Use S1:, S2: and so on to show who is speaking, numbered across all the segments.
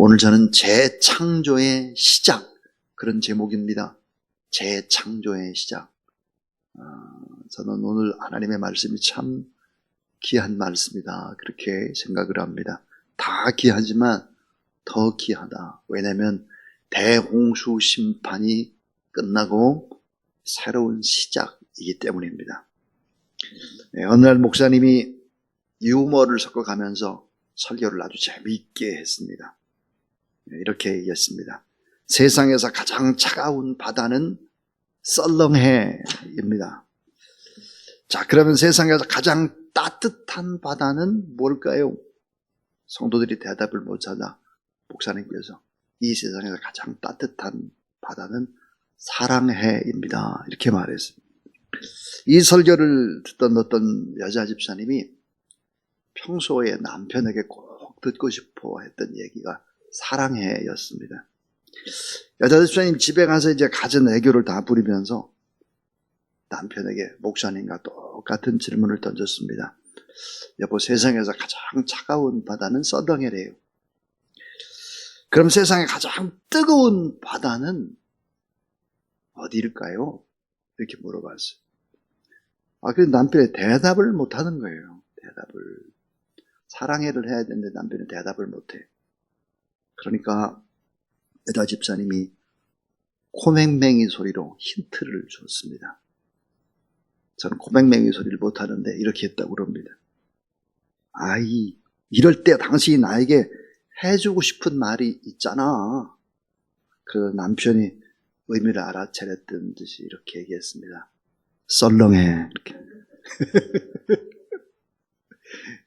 S1: 오늘 저는 재창조의 시작, 그런 제목입니다. 재창조의 시작. 저는 오늘 하나님의 말씀이 참 귀한 말씀이다, 그렇게 생각을 합니다. 다 귀하지만 더 귀하다. 왜냐하면 대홍수 심판이 끝나고 새로운 시작이기 때문입니다. 어느 날 목사님이 유머를 섞어가면서 설교를 아주 재미있게 했습니다. 이렇게 얘기했습니다. 세상에서 가장 차가운 바다는 썰렁해입니다. 자, 그러면 세상에서 가장 따뜻한 바다는 뭘까요? 성도들이 대답을 못 찾아 목사님께서 이 세상에서 가장 따뜻한 바다는 사랑해입니다, 이렇게 말했습니다. 이 설교를 듣던 어떤 여자 집사님이 평소에 남편에게 꼭 듣고 싶어 했던 얘기가 사랑해였습니다. 여자 집사님 집에 가서 이제 갖은 애교를 다 부리면서 남편에게 목사님과 똑같은 질문을 던졌습니다. 여보, 세상에서 가장 차가운 바다는 썰렁해래요. 그럼 세상에 가장 뜨거운 바다는 어디일까요? 이렇게 물어봤어요. 그 남편이 대답을 못하는 거예요. 대답을. 사랑해를 해야 되는데 남편이 대답을 못해. 그러니까 여자 집사님이 코맹맹이 소리로 힌트를 줬습니다. 저는 코맹맹이 소리를 못하는데 이렇게 했다고 그럽니다. 아이, 이럴 때 당신이 나에게 해주고 싶은 말이 있잖아. 그 남편이 의미를 알아차렸던 듯이 이렇게 얘기했습니다. 썰렁해. 이렇게.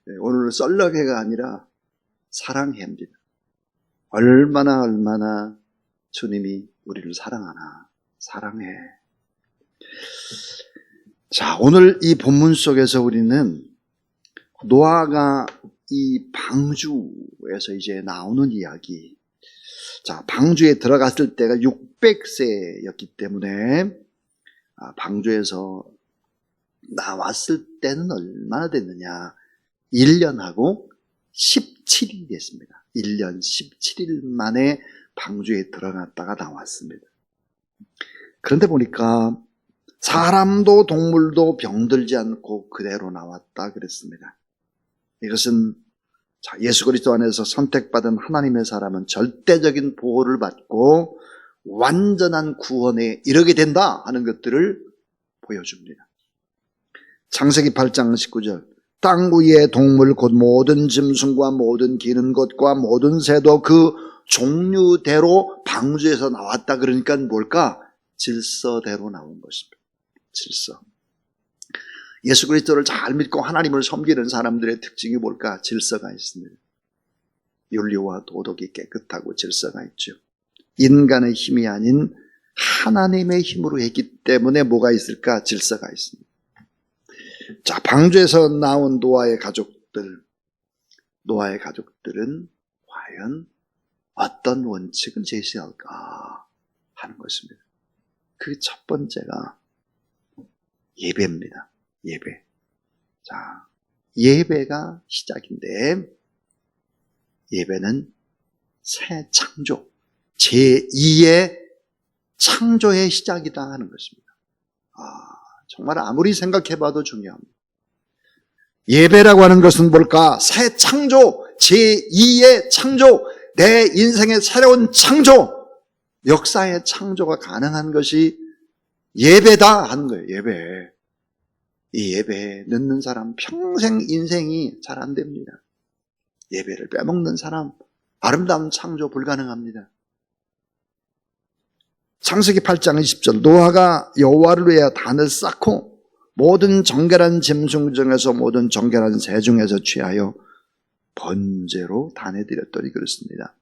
S1: 네, 오늘은 썰렁해가 아니라 사랑해입니다. 얼마나 주님이 우리를 사랑하나. 사랑해. 자, 오늘 이 본문 속에서 우리는 노아가 이 방주에서 이제 나오는 이야기. 자, 방주에 들어갔을 때가 600세였기 때문에 방주에서 나왔을 때는 얼마나 됐느냐? 1년하고 17일이 됐습니다. 1년 17일 만에 방주에 들어갔다가 나왔습니다. 그런데 보니까 사람도 동물도 병들지 않고 그대로 나왔다 그랬습니다. 이것은 예수 그리스도 안에서 선택받은 하나님의 사람은 절대적인 보호를 받고 완전한 구원에 이르게 된다 하는 것들을 보여줍니다. 창세기 8장 19절, 땅 위의 동물 곧 모든 짐승과 모든 기는 것과 모든 새도 그 종류대로 방주에서 나왔다. 그러니까 뭘까? 질서대로 나온 것입니다. 질서. 예수 그리스도를 잘 믿고 하나님을 섬기는 사람들의 특징이 뭘까? 질서가 있습니다. 윤리와 도덕이 깨끗하고 질서가 있죠. 인간의 힘이 아닌 하나님의 힘으로 했기 때문에 뭐가 있을까? 질서가 있습니다. 자, 방주에서 나온 노아의 가족들은 과연 어떤 원칙을 제시할까 하는 것입니다. 그 첫 번째가 예배입니다. 예배. 자, 예배가 시작인데, 예배는 새 창조, 제2의 창조의 시작이다 하는 것입니다. 정말 아무리 생각해봐도 중요합니다. 예배라고 하는 것은 뭘까? 새 창조, 제2의 창조, 내 인생의 새로운 창조, 역사의 창조가 가능한 것이 예배다 하는 거예요. 예배. 이 예배에 늦는 사람 평생 인생이 잘 안 됩니다. 예배를 빼먹는 사람 아름다운 창조 불가능합니다. 창세기 8장 20절, 노아가 여호와를 위하여 단을 쌓고 모든 정결한 짐승 중에서 모든 정결한 새 중에서 취하여 번제로 단에 드렸더니 그렇습니다.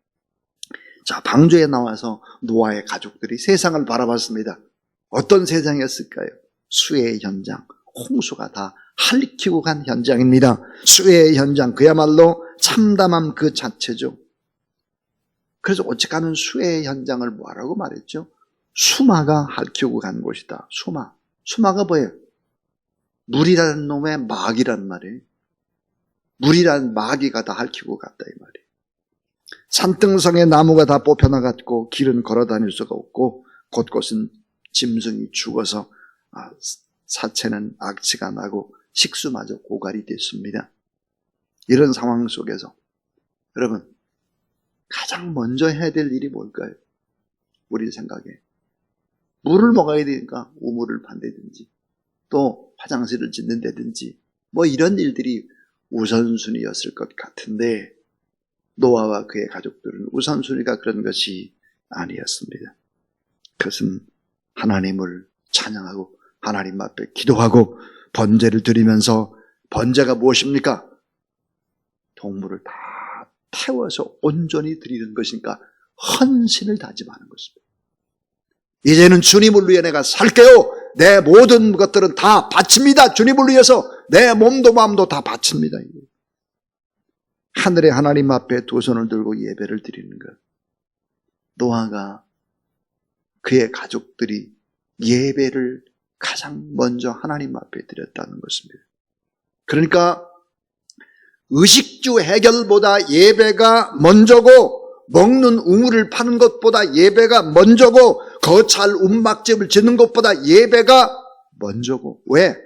S1: 자, 방주에 나와서 노아의 가족들이 세상을 바라봤습니다. 어떤 세상이었을까요? 수해의 현장, 홍수가 다 핥히고 간 현장입니다. 수해의 현장, 그야말로 참담함 그 자체죠. 그래서 오직하는 수해의 현장을 뭐라고 말했죠? 수마가 핥히고 간 곳이다. 수마가 뭐예요? 물이라는 놈의 마귀란 말이에요. 물이라는 마귀가 다 핥히고 갔다 이 말이에요. 산등성에 나무가 다 뽑혀나갔고 길은 걸어다닐 수가 없고 곳곳은 짐승이 죽어서 사체는 악취가 나고 식수마저 고갈이 됐습니다. 이런 상황 속에서 여러분 가장 먼저 해야 될 일이 뭘까요? 우리 생각에 물을 먹어야 되니까 우물을 판다든지 또 화장실을 짓는다든지 뭐 이런 일들이 우선순위였을 것 같은데 노아와 그의 가족들은 우선순위가 그런 것이 아니었습니다. 그것은 하나님을 찬양하고 하나님 앞에 기도하고 번제를 드리면서 번제가 무엇입니까? 동물을 다 태워서 온전히 드리는 것이니까 헌신을 다짐하는 것입니다. 이제는 주님을 위해 내가 살게요. 내 모든 것들은 다 바칩니다. 주님을 위해서 내 몸도 마음도 다 바칩니다. 하늘의 하나님 앞에 두 손을 들고 예배를 드리는 것. 노아가 그의 가족들이 예배를 가장 먼저 하나님 앞에 드렸다는 것입니다. 그러니까 의식주 해결보다 예배가 먼저고 먹는 우물을 파는 것보다 예배가 먼저고 거찰 움막집을 짓는 것보다 예배가 먼저고 왜?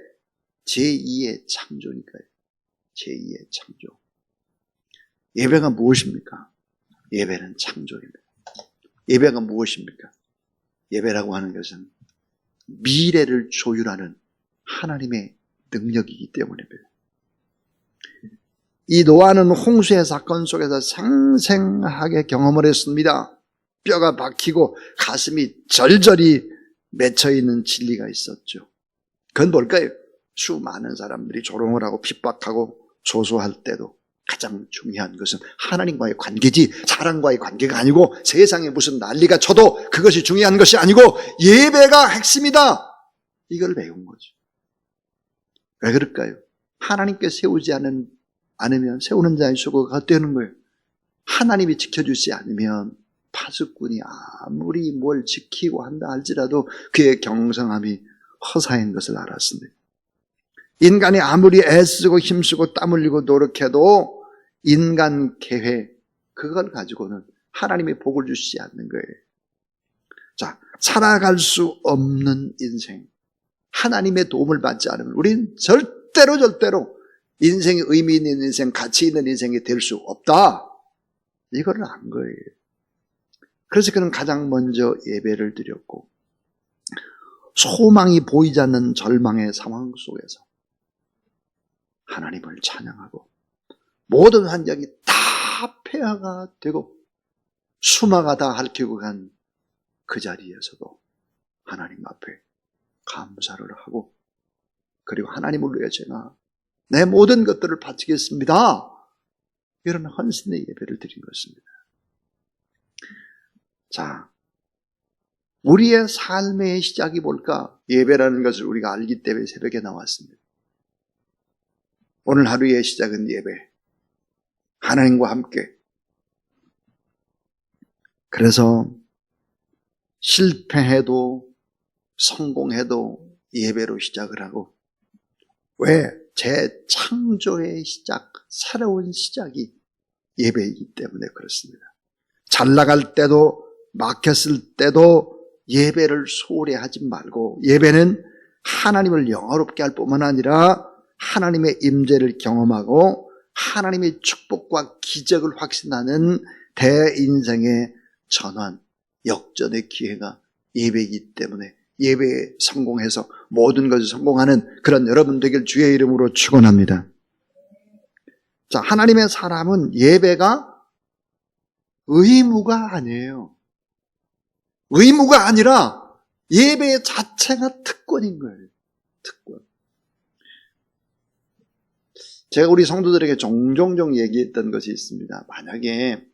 S1: 제2의 창조니까요. 제2의 창조. 예배가 무엇입니까? 예배는 창조입니다. 예배가 무엇입니까? 예배라고 하는 것은 미래를 조율하는 하나님의 능력이기 때문입니다. 이 노아는 홍수의 사건 속에서 생생하게 경험을 했습니다. 뼈가 박히고 가슴이 절절히 맺혀있는 진리가 있었죠. 그건 뭘까요? 수많은 사람들이 조롱을 하고 핍박하고 조소할 때도 가장 중요한 것은 하나님과의 관계지 사람과의 관계가 아니고 세상에 무슨 난리가 쳐도 그것이 중요한 것이 아니고 예배가 핵심이다. 이걸 배운 거죠. 왜 그럴까요? 하나님께 세우지 않으면 세우는 자의 수고가 되는 거예요. 하나님이 지켜주지 않으면 파수꾼이 아무리 뭘 지키고 한다 할지라도 그의 경성함이 허사인 것을 알았습니다. 인간이 아무리 애쓰고 힘쓰고 땀 흘리고 노력해도 인간 계획 그걸 가지고는 하나님의 복을 주시지 않는 거예요. 자, 살아갈 수 없는 인생, 하나님의 도움을 받지 않으면 우리는 절대로 인생이 의미 있는 인생, 가치 있는 인생이 될 수 없다. 이걸 안 거예요. 그래서 그는 가장 먼저 예배를 드렸고 소망이 보이지 않는 절망의 상황 속에서 하나님을 찬양하고 모든 환경이 다 폐하가 되고 수마가 다 핥히고 간 그 자리에서도 하나님 앞에 감사를 하고 그리고 하나님을 위해 제가 내 모든 것들을 바치겠습니다. 이런 헌신의 예배를 드린 것입니다. 자, 우리의 삶의 시작이 뭘까? 예배라는 것을 우리가 알기 때문에 새벽에 나왔습니다. 오늘 하루의 시작은 예배. 하나님과 함께. 그래서 실패해도 성공해도 예배로 시작을 하고 왜? 재창조의 시작, 새로운 시작이 예배이기 때문에 그렇습니다. 잘 나갈 때도 막혔을 때도 예배를 소홀히 하지 말고 예배는 하나님을 영화롭게 할 뿐만 아니라 하나님의 임재를 경험하고 하나님의 축복과 기적을 확신하는 대인생의 전환, 역전의 기회가 예배이기 때문에 예배에 성공해서 모든 것을 성공하는 그런 여러분 되길 주의 이름으로 축원합니다. 자, 하나님의 사람은 예배가 의무가 아니에요. 의무가 아니라 예배 자체가 특권인 거예요. 특권. 제가 우리 성도들에게 종종 얘기했던 것이 있습니다. 만약에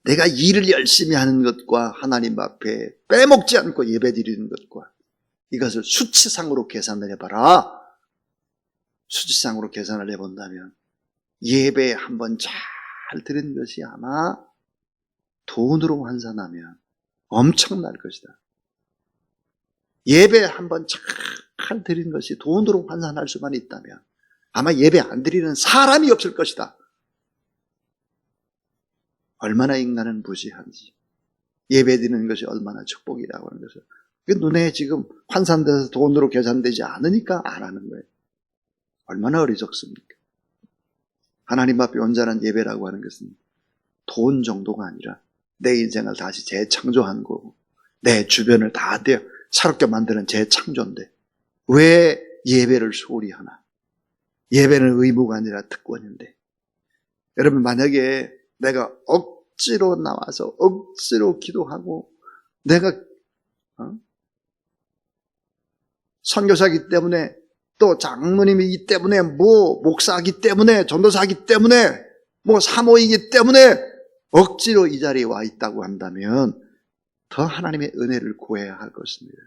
S1: 내가 일을 열심히 하는 것과 하나님 앞에 빼먹지 않고 예배 드리는 것과 이것을 수치상으로 계산을 해봐라. 수치상으로 계산을 해본다면 예배에 한번 잘 드린 것이 아마 돈으로 환산하면 엄청날 것이다. 예배에 한번 잘 드린 것이 돈으로 환산할 수만 있다면 아마 예배 안 드리는 사람이 없을 것이다. 얼마나 인간은 무지한지, 예배드리는 것이 얼마나 축복이라고 하는 것을 눈에 지금 환산돼서 돈으로 계산되지 않으니까 안 하는 거예요. 얼마나 어리석습니까? 하나님 앞에 온전한 예배라고 하는 것은 돈 정도가 아니라 내 인생을 다시 재창조한 거고 내 주변을 다 새롭게 만드는 재창조인데 왜 예배를 소홀히 하나? 예배는 의무가 아니라 특권인데, 여러분 만약에 내가 억지로 나와서 억지로 기도하고 내가 선교사이기 때문에 또 장모님이기 때문에 목사이기 때문에 전도사이기 때문에 사모이기 때문에 억지로 이 자리에 와 있다고 한다면 더 하나님의 은혜를 구해야 할 것입니다.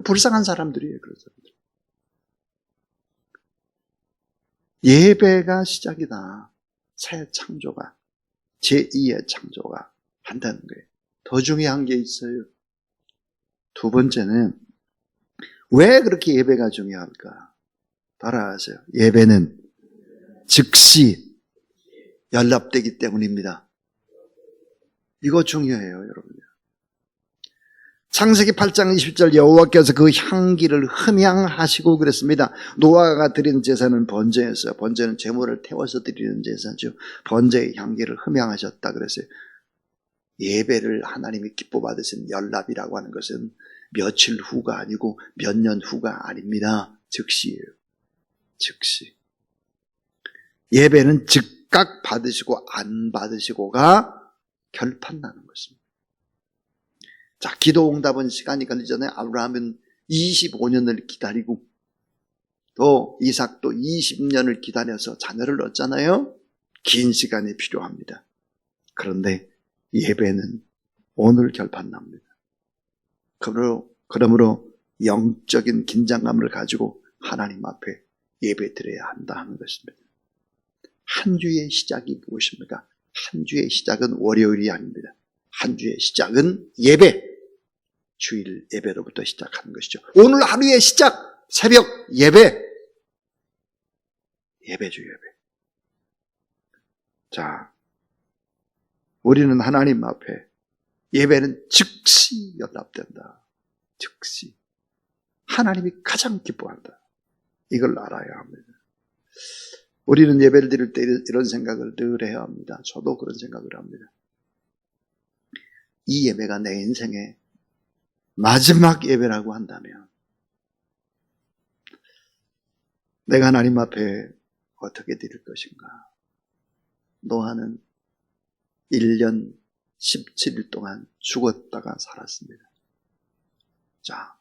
S1: 불쌍한 사람들이에요. 그런 사람들. 예배가 시작이다. 새 창조가, 제2의 창조가 한다는 거예요. 더 중요한 게 있어요. 두 번째는 왜 그렇게 예배가 중요할까? 따라하세요. 예배는 즉시 연락되기 때문입니다. 이거 중요해요, 여러분. 창세기 8장 20절 여호와께서 그 향기를 흠향하시고 그랬습니다. 노아가 드린 제사는 번제였어요. 번제는 제물을 태워서 드리는 제사죠. 번제의 향기를 흠향하셨다 그랬어요. 예배를 하나님이 기뻐 받으신 연락이라고 하는 것은 며칠 후가 아니고 몇 년 후가 아닙니다. 즉시예요. 즉시. 예배는 즉각 받으시고 안 받으시고가 결판나는 것입니다. 자, 기도 응답은 시간이 걸리잖아요. 아브라함은 25년을 기다리고 또 이삭도 20년을 기다려서 자녀를 얻잖아요. 긴 시간이 필요합니다. 그런데 예배는 오늘 결판납니다. 그러므로 영적인 긴장감을 가지고 하나님 앞에 예배 드려야 한다 하는 것입니다. 한 주의 시작이 무엇입니까? 한 주의 시작은 월요일이 아닙니다. 한 주의 시작은 예배, 주일 예배로부터 시작하는 것이죠. 오늘 하루의 시작, 새벽 예배, 예배주 예배. 자, 우리는 하나님 앞에 예배는 즉시 연락된다. 즉시. 하나님이 가장 기뻐한다. 이걸 알아야 합니다. 우리는 예배를 드릴 때 이런 생각을 늘 해야 합니다. 저도 그런 생각을 합니다. 이 예배가 내 인생의 마지막 예배라고 한다면 내가 하나님 앞에 어떻게 드릴 것인가? 노아는 1년 17일 동안 죽었다가 살았습니다. 자,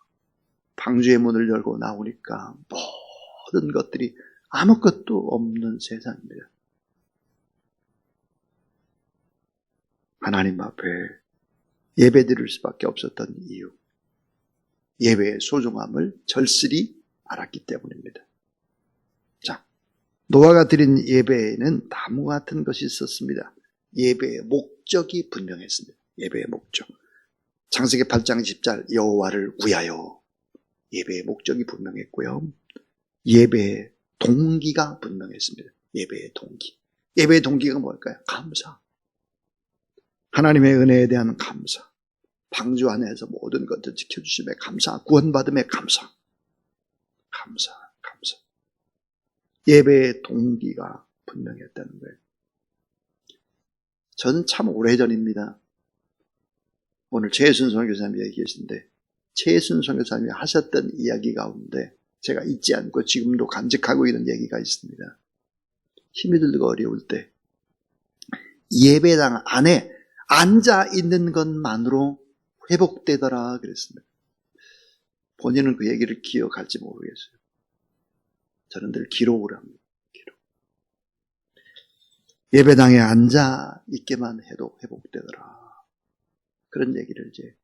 S1: 방주의 문을 열고 나오니까 모든 것들이 아무것도 없는 세상입니다. 하나님 앞에 예배 드릴 수밖에 없었던 이유, 예배의 소중함을 절실히 알았기 때문입니다. 자, 노아가 드린 예배에는 나무와 같은 것이 있었습니다. 예배의 목적이 분명했습니다. 예배의 목적. 창세기 8장 10절 여호와를 위하여 예배의 목적이 분명했고요. 예배의 동기가 분명했습니다. 예배의 동기. 예배의 동기가 뭘까요? 감사. 하나님의 은혜에 대한 감사. 방주 안에서 모든 것을 지켜주심에 감사. 구원받음에 감사. 감사. 예배의 동기가 분명했다는 거예요. 저는 참 오래전입니다. 오늘 최순 선교사님이 얘기하시는데 최순 선교사님이 하셨던 이야기 가운데 제가 잊지 않고 지금도 간직하고 있는 얘기가 있습니다. 힘이 들고 어려울 때 예배당 안에 앉아 있는 것만으로 회복되더라 그랬습니다. 본인은 그 얘기를 기억할지 모르겠어요. 저는 늘 기록을 합니다. 기록. 예배당에 앉아 있기만 해도 회복되더라. 그런 얘기를 이제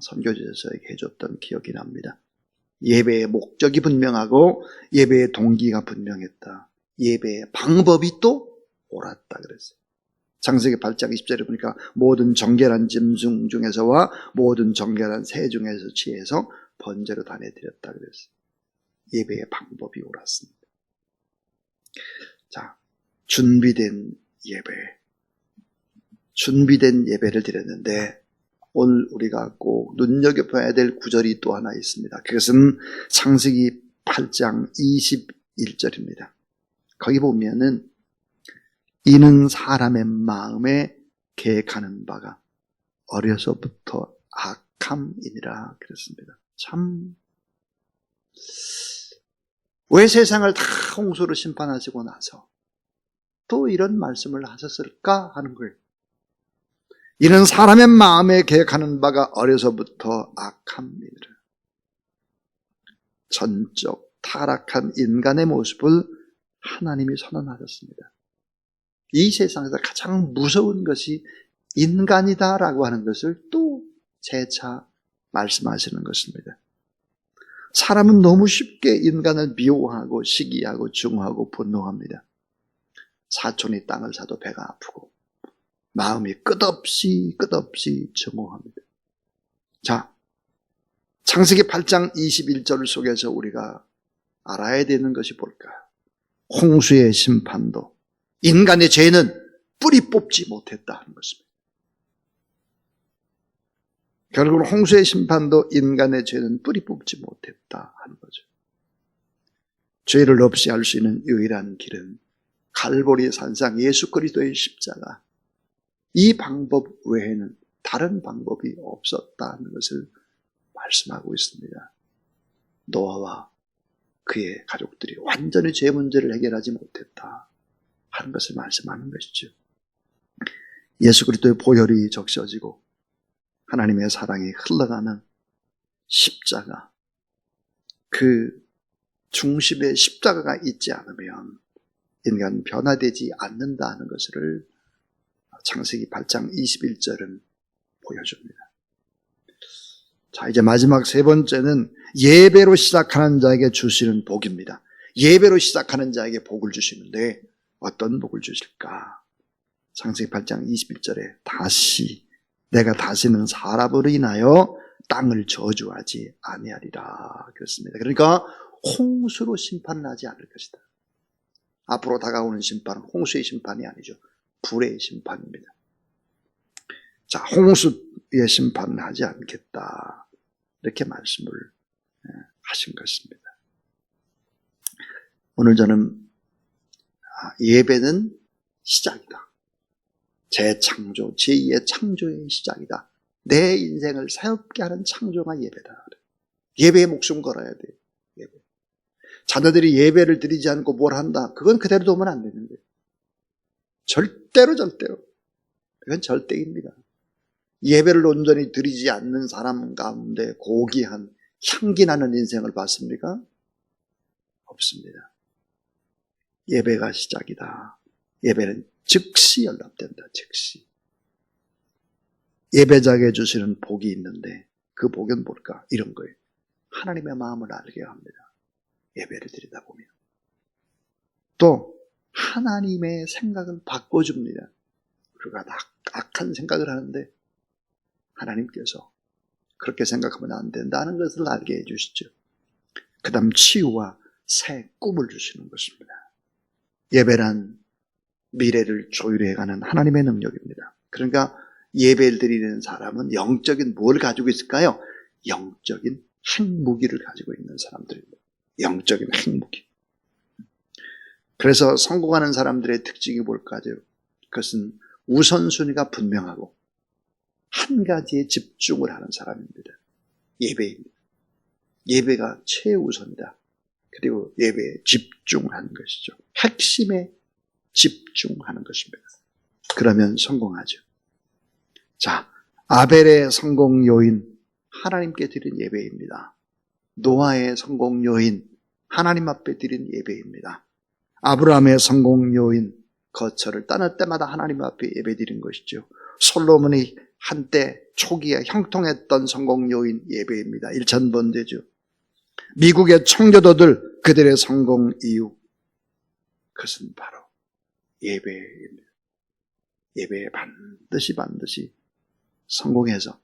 S1: 선교지에서에게 해줬던 기억이 납니다. 예배의 목적이 분명하고 예배의 동기가 분명했다. 예배의 방법이 또 옳았다 그랬어요. 창세기 8장 20절에 보니까 모든 정결한 짐승 중에서와 모든 정결한 새 중에서 취해서 번제로 다내드렸다 그랬어요. 예배의 방법이 옳았습니다. 자, 준비된 예배. 준비된 예배를 드렸는데 오늘 우리가 꼭 눈여겨봐야 될 구절이 또 하나 있습니다. 그것은 창세기 8장 21절입니다. 거기 보면은 이는 사람의 마음에 계획하는 바가 어려서부터 악함이니라 그랬습니다. 참, 왜 세상을 다 홍수로 심판하시고 나서 또 이런 말씀을 하셨을까 하는 거예요. 이는 사람의 마음에 계획하는 바가 어려서부터 악함이니라. 전적 타락한 인간의 모습을 하나님이 선언하셨습니다. 이 세상에서 가장 무서운 것이 인간이다라고 하는 것을 또 재차 말씀하시는 것입니다. 사람은 너무 쉽게 인간을 미워하고 시기하고 증오하고 분노합니다. 사촌이 땅을 사도 배가 아프고 마음이 끝없이 증오합니다. 자, 창세기 8장 21절 속에서 우리가 알아야 되는 것이 뭘까요? 홍수의 심판도 인간의 죄는 뿌리 뽑지 못했다 하는 것입니다. 결국은 홍수의 심판도 인간의 죄는 뿌리 뽑지 못했다 하는 거죠. 죄를 없이 할 수 있는 유일한 길은 갈보리 산상 예수 그리스도의 십자가, 이 방법 외에는 다른 방법이 없었다는 것을 말씀하고 있습니다. 노아와 그의 가족들이 완전히 죄 문제를 해결하지 못했다 하는 것을 말씀하는 것이죠. 예수 그리스도의 보혈이 적셔지고 하나님의 사랑이 흘러가는 십자가, 그 중심에 십자가가 있지 않으면 인간 변화되지 않는다는 것을 창세기 8장 21절은 보여줍니다. 자, 이제 마지막 세 번째는 예배로 시작하는 자에게 주시는 복입니다. 예배로 시작하는 자에게 복을 주시는데 어떤 복을 주실까? 창세기 8장 21절에 내가 다시는 사람으로 인하여 땅을 저주하지 아니하리라 그랬습니다. 그러니까 홍수로 심판을 하지 않을 것이다. 앞으로 다가오는 심판은 홍수의 심판이 아니죠. 불의 심판입니다. 자, 홍수의 심판을 하지 않겠다. 이렇게 말씀을 하신 것입니다. 오늘 저는 예배는 시작이다. 재창조, 제2의 창조의 시작이다. 내 인생을 새롭게 하는 창조가 예배다. 예배에 목숨 걸어야 돼. 예배. 자녀들이 예배를 드리지 않고 뭘 한다. 그건 그대로 두면 안 되는데. 절대로. 이건 절대입니다. 예배를 온전히 드리지 않는 사람 가운데 고귀한 향기나는 인생을 봤습니까? 없습니다. 예배가 시작이다. 예배는 즉시 연락된다. 즉시. 예배자에게 주시는 복이 있는데 그 복은 뭘까? 이런 거예요. 하나님의 마음을 알게 합니다. 예배를 드리다 보면. 또 하나님의 생각을 바꿔줍니다. 우리가 악한 생각을 하는데 하나님께서 그렇게 생각하면 안 된다는 것을 알게 해주시죠. 그 다음 치유와 새 꿈을 주시는 것입니다. 예배란 미래를 조율해가는 하나님의 능력입니다. 그러니까 예배를 드리는 사람은 영적인 뭘 가지고 있을까요? 영적인 핵무기를 가지고 있는 사람들입니다. 영적인 핵무기. 그래서 성공하는 사람들의 특징이 뭘까요? 그것은 우선순위가 분명하고 한 가지에 집중을 하는 사람입니다. 예배입니다. 예배가 최우선이다. 그리고 예배에 집중하는 것이죠. 핵심에 집중하는 것입니다. 그러면 성공하죠. 자, 아벨의 성공 요인, 하나님께 드린 예배입니다. 노아의 성공 요인, 하나님 앞에 드린 예배입니다. 아브라함의 성공 요인, 거처를 떠날 때마다 하나님 앞에 예배 드린 것이죠. 솔로몬이 한때 초기에 형통했던 성공 요인 예배입니다. 1000번째죠. 미국의 청교도들, 그들의 성공 이유, 그것은 바로 예배입니다. 예배에 반드시 성공해서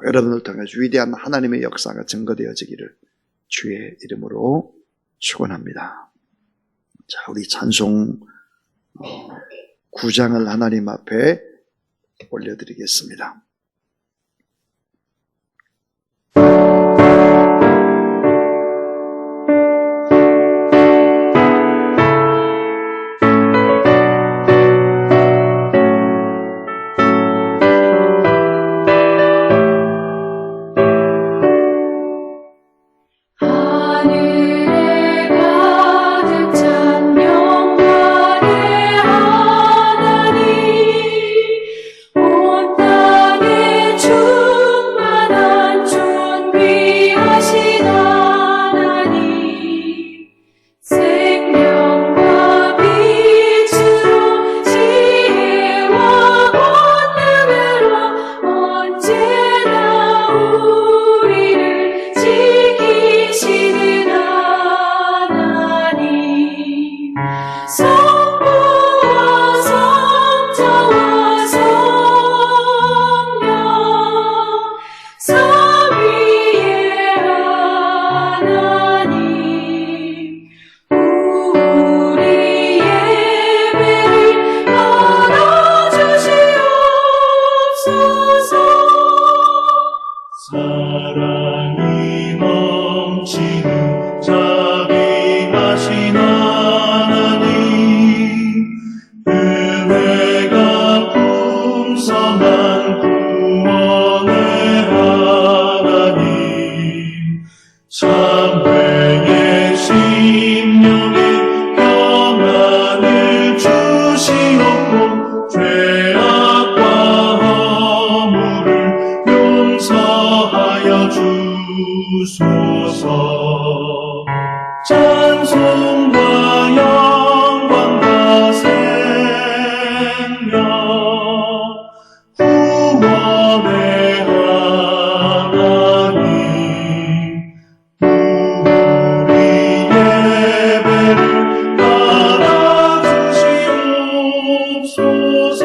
S1: 여러분을 통해서 위대한 하나님의 역사가 증거되어지기를 주의 이름으로 축원합니다. 자, 우리 찬송 9장을 하나님 앞에 올려드리겠습니다.
S2: 사랑이 넘치는 자비하신 하나님, 은혜가 풍성한 구원의 하나님, 참회의 심령에 평안을 주시옵고 죄악과 허물을 용서하여 주소서. 찬송과 영광과 생명 구원의 하나님, 우리 예배를 받아주시옵소서.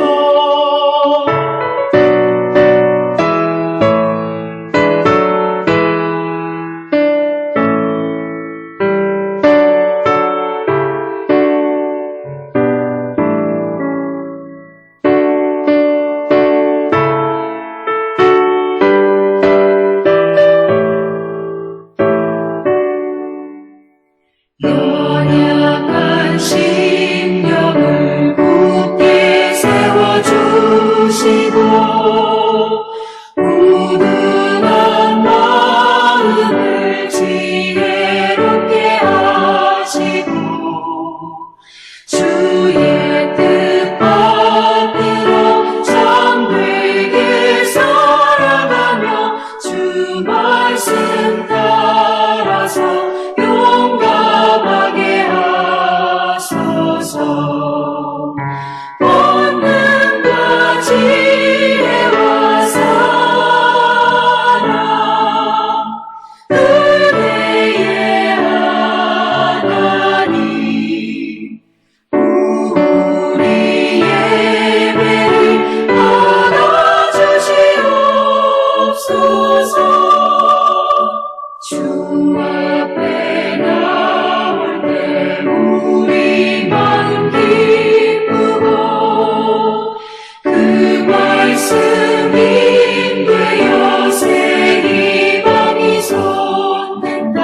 S2: 연약한 심령을 굳게 세워주시고 우둔한 마음을 지혜롭게 하시고 주의 뜻받들어 참되게 살아가며 주 말씀 따라서 용감하게 하소서. 권능과 지혜와 사랑, 은혜의 하나님, 우리 예배를 받아주시옵소서. 주 앞에 나올 때 우리 마음 기쁘고 그 말씀이 되어 새 희망이 솟는다.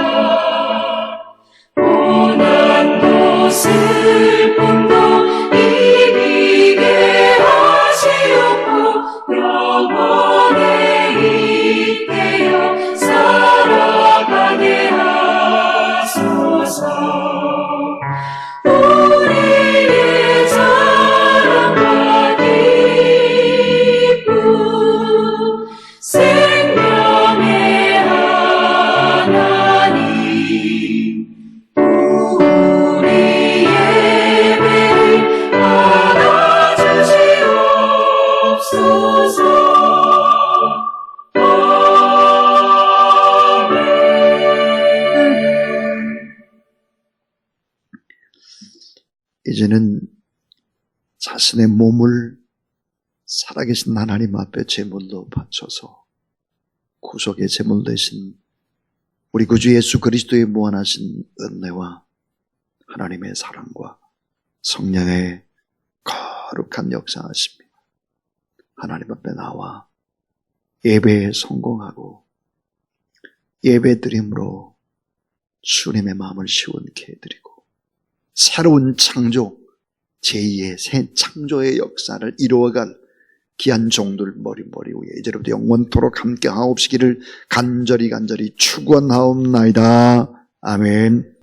S2: 고난도 슬픔도 이기게 하시옵고 영원에 있게요 살아가게 하소서. 우리의 자랑과 기쁨 생명의 하나님, 우리 예배를 받아주시옵소서.
S1: 이제는 자신의 몸을 살아계신 하나님 앞에 제물로 바쳐서 구속의 제물 되신 우리 구주 예수 그리스도의 무한하신 은혜와 하나님의 사랑과 성령의 거룩한 역사하십니다. 하나님 앞에 나와 예배에 성공하고 예배 드림으로 주님의 마음을 시원케 해드리고 새로운 창조, 제2의 새 창조의 역사를 이루어갈 귀한 종들 머리 위에 이제부터 영원토록 함께 하옵시기를 간절히 축원하옵나이다. 아멘.